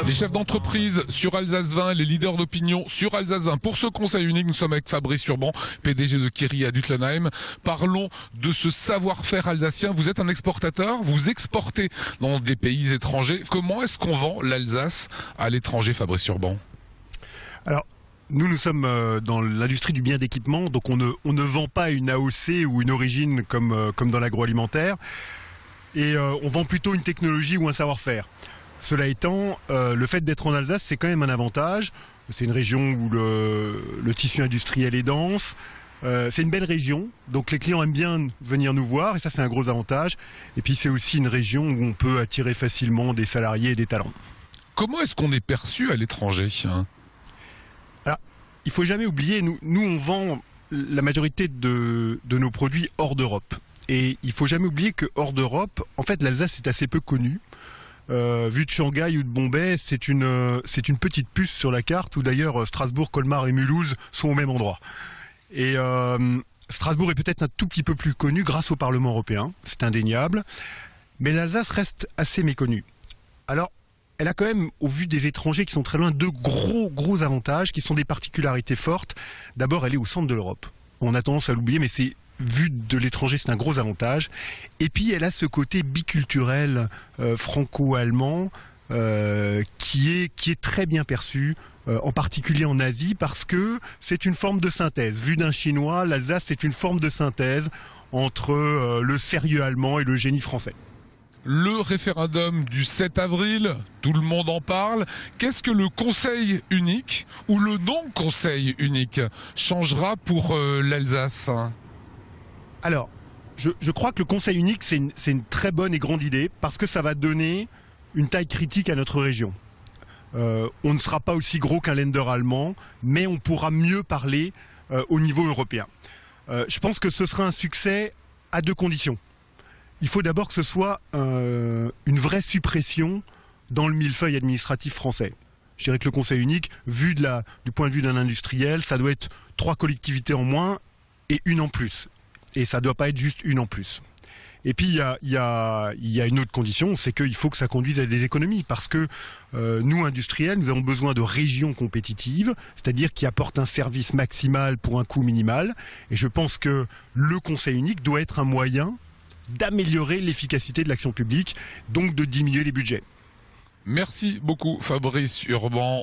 Les chefs d'entreprise sur Alsace 20, les leaders d'opinion sur Alsace 20. Pour ce conseil unique, nous sommes avec Fabrice Urban, PDG de Kiri à Duttlenheim. Parlons de ce savoir-faire alsacien. Vous êtes un exportateur, vous exportez dans des pays étrangers. Comment est-ce qu'on vend l'Alsace à l'étranger, Fabrice Urban? Alors, nous sommes dans l'industrie du bien d'équipement, donc on ne vend pas une AOC ou une origine comme dans l'agroalimentaire, et on vend plutôt une technologie ou un savoir-faire. Cela étant, le fait d'être en Alsace, c'est quand même un avantage. C'est une région où le tissu industriel est dense. C'est une belle région, donc les clients aiment bien venir nous voir, et ça c'est un gros avantage. Et puis c'est aussi une région où on peut attirer facilement des salariés et des talents. Comment est-ce qu'on est perçu à l'étranger? Alors, il faut jamais oublier, nous on vend la majorité de nos produits hors d'Europe. Et il faut jamais oublier que hors d'Europe, en fait l'Alsace est assez peu connue. Vu de Shanghai ou de Bombay, c'est une petite puce sur la carte, où d'ailleurs Strasbourg, Colmar et Mulhouse sont au même endroit. Et Strasbourg est peut-être un tout petit peu plus connu grâce au Parlement européen, c'est indéniable, mais l'Alsace reste assez méconnue. Alors, elle a quand même, au vu des étrangers qui sont très loin, deux gros avantages qui sont des particularités fortes. D'abord, elle est au centre de l'Europe. On a tendance à l'oublier, mais c'est vu de l'étranger, c'est un gros avantage. Et puis, elle a ce côté biculturel franco-allemand qui est très bien perçu, en particulier en Asie, parce que c'est une forme de synthèse. Vu d'un Chinois, l'Alsace, c'est une forme de synthèse entre le sérieux allemand et le génie français. Le référendum du 7 avril, tout le monde en parle. Qu'est-ce que le Conseil unique ou le non-Conseil unique changera pour l'Alsace? Alors, je crois que le Conseil unique, c'est une très bonne et grande idée, parce que ça va donner une taille critique à notre région. On ne sera pas aussi gros qu'un Länder allemand, mais on pourra mieux parler au niveau européen. Je pense que ce sera un succès à deux conditions. Il faut d'abord que ce soit une vraie suppression dans le millefeuille administratif français. Je dirais que le Conseil unique, vu du point de vue d'un industriel, ça doit être 3 collectivités en moins et une en plus. Et ça ne doit pas être juste une en plus. Et puis il y a une autre condition, c'est qu'il faut que ça conduise à des économies, parce que nous, industriels, nous avons besoin de régions compétitives, c'est-à-dire qui apportent un service maximal pour un coût minimal. Et je pense que le Conseil unique doit être un moyen d'améliorer l'efficacité de l'action publique, donc de diminuer les budgets. Merci beaucoup Fabrice Urban.